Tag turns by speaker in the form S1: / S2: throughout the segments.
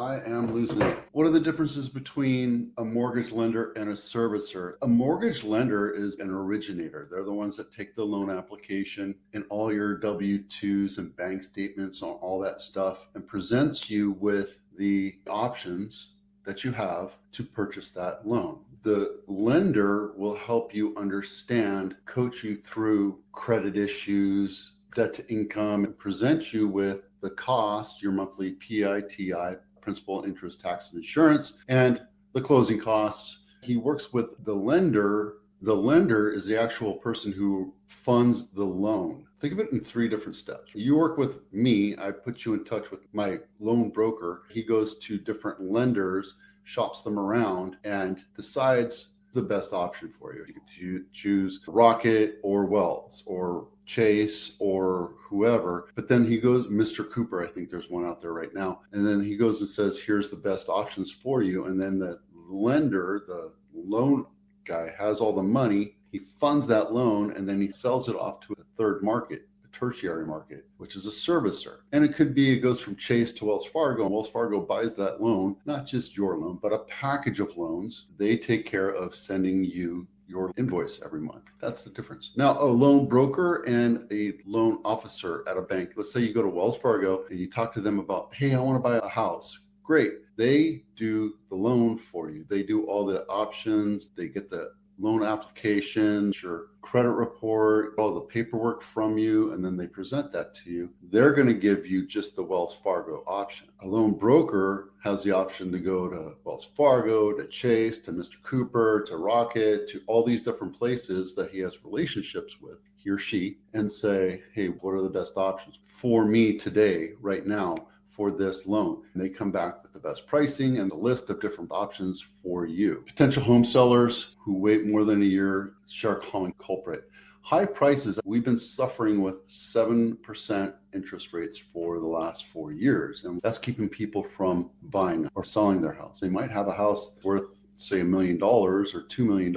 S1: I am losing it. What are the differences between a mortgage lender and a servicer? A mortgage lender is an originator. They're the ones that take the loan application and all your W-2s and bank statements on all that stuff and presents you with the options that you have to purchase that loan. The lender will help you understand, coach you through credit issues, debt to income, and present you with the cost, your monthly PITI, principal, interest, tax, and insurance, and the closing costs. He works with the lender. The lender is the actual person who funds the loan. Think of it in 3 different steps. You work with me, I put you in touch with my loan broker. He goes to different lenders, shops them around, and decides the best option for you. You can choose Rocket or Wells or Chase or whoever, but then he goes, Mr. Cooper, I think there's one out there right now. And then he goes and says, here's the best options for you. And then the lender, the loan guy, has all the money. He funds that loan and then he sells it off to a third market, a tertiary market, which is a servicer. And it could be, it goes from Chase to Wells Fargo, and Wells Fargo buys that loan, not just your loan, but a package of loans. They take care of sending you your invoice every month. That's the difference. Now, a loan broker and a loan officer at a bank, let's say you go to Wells Fargo and you talk to them about, hey, I want to buy a house. Great. They do the loan for you. They do all the options. They get the loan application, your credit report, all the paperwork from you, and then they present that to you. They're going to give you just the Wells Fargo option. A loan broker has the option to go to Wells Fargo, to Chase, to Mr. Cooper, to Rocket, to all these different places that he has relationships with, he or she, and say, hey, what are the best options for me today, right now, for this loan? And they come back with the best pricing and the list of different options for you. Potential home sellers who wait more than a year are a common culprit. High prices. We've been suffering with 7% interest rates for the last 4 years, and that's keeping people from buying or selling their house. They might have a house worth, say, $1 million or $2 million,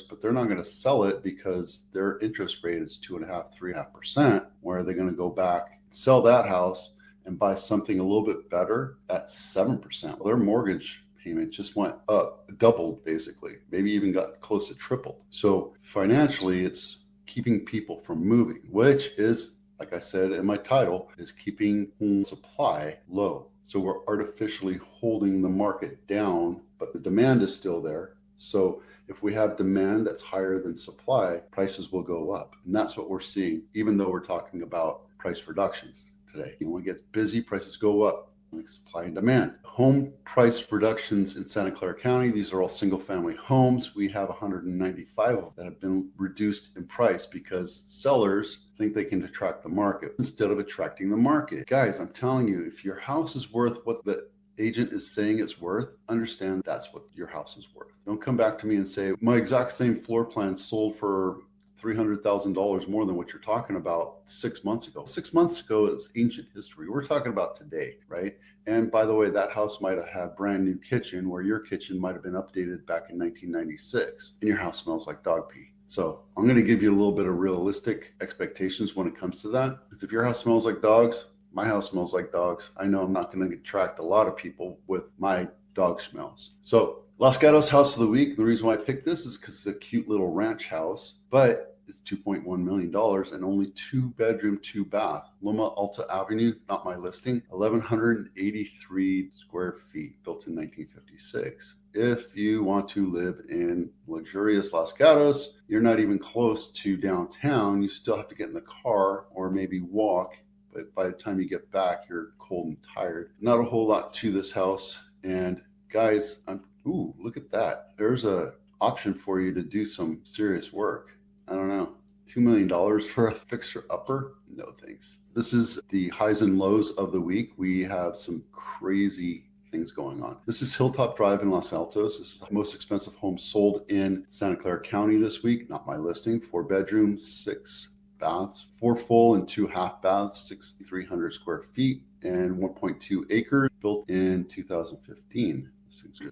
S1: but they're not going to sell it because their interest rate is 2.5%, 3.5%. Where are they going to go back, sell that house, and buy something a little bit better at 7%? Their mortgage payment just went up, doubled basically, maybe even got close to tripled. So financially, it's keeping people from moving, which is, like I said in my title, is keeping home supply low. So we're artificially holding the market down, but the demand is still there. So if we have demand that's higher than supply, prices will go up. And that's what we're seeing, even though we're talking about price reductions today. When it gets busy, prices go up, like supply and demand. Home price reductions in Santa Clara County, these are all single family homes. We have 195 of them that have been reduced in price because sellers think they can attract the market instead of attracting the market. Guys, I'm telling you, if your house is worth what the agent is saying it's worth, understand that's what your house is worth. Don't come back to me and say, my exact same floor plan sold for $300,000 more than what you're talking about 6 months ago. 6 months ago is ancient history. We're talking about today, right? And by the way, that house might have had brand new kitchen where your kitchen might have been updated back in 1996 and your house smells like dog pee. So I'm going to give you a little bit of realistic expectations when it comes to that. Because if your house smells like dogs, my house smells like dogs. I know I'm not going to attract a lot of people with my dog smells. So Los Gatos House of the Week. The reason why I picked this is because it's a cute little ranch house, but it's $2.1 million and only 2 bedroom, 2 bath. Loma Alta Avenue, not my listing, 1,183 square feet, built in 1956. If you want to live in luxurious Los Gatos, you're not even close to downtown. You still have to get in the car or maybe walk. But by the time you get back, you're cold and tired. Not a whole lot to this house. And guys, ooh, look at that. There's a option for you to do some serious work. I don't know, $2 million for a fixer-upper? No thanks. This is the highs and lows of the week. We have some crazy things going on. This is Hilltop Drive in Los Altos. This is the most expensive home sold in Santa Clara County this week. Not my listing. 4 bedrooms, 6 baths, 4 full and 2 half baths, 6,300 square feet and 1.2 acres, built in 2015.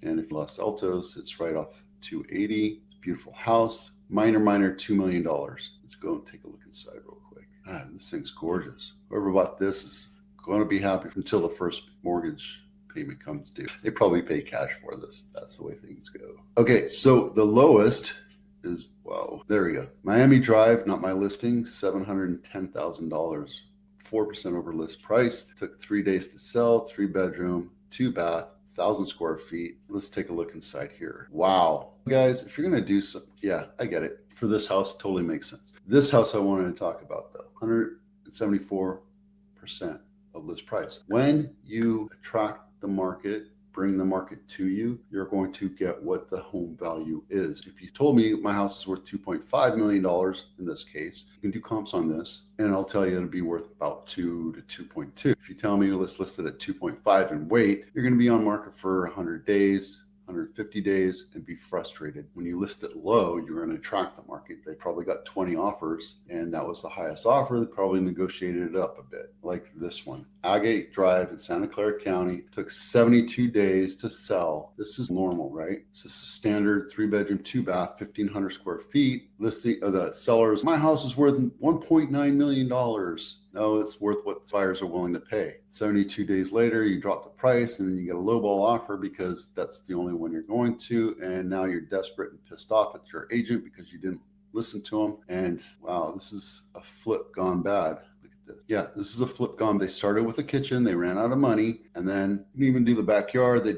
S1: And if Los Altos, it's right off 280. It's a beautiful house. Minor, $2 million. Let's go and take a look inside real quick. This thing's gorgeous. Whoever bought this is going to be happy until the first mortgage payment comes due. They probably pay cash for this. That's the way things go. Okay, so the lowest is, wow, there we go. Miami Drive, not my listing, $710,000. 4% over list price. Took 3 days to sell, 3-bedroom, 2-bath, 1,000 square feet. Let's take a look inside here. Wow. Guys, if you're going to do some, yeah, I get it. For this house, it totally makes sense. This house I wanted to talk about though, 174% of list price. When you attract the market, bring the market to you, you're going to get what the home value is. If you told me my house is worth $2.5 million in this case, you can do comps on this, and I'll tell you it'll be worth about 2 to 2.2. If you tell me let's list it at 2.5 and wait, you're going to be on market for 100 days, 150 days and be frustrated. When you list it low, you're going to attract the market. They probably got 20 offers and that was the highest offer. They probably negotiated it up a bit, like this one. Agate Drive in Santa Clara County took 72 days to sell. This is normal, right? This is a standard 3-bedroom, 2-bath, 1,500 square feet. Listing of the sellers, my house is worth $1.9 million. No, it's worth what buyers are willing to pay. 72 days later, you drop the price and then you get a lowball offer because that's the only one you're going to. And now you're desperate and pissed off at your agent because you didn't listen to them. And wow, this is a flip gone bad. Look at this. Yeah, this is a flip gone. They started with a kitchen. They ran out of money and then didn't even do the backyard. They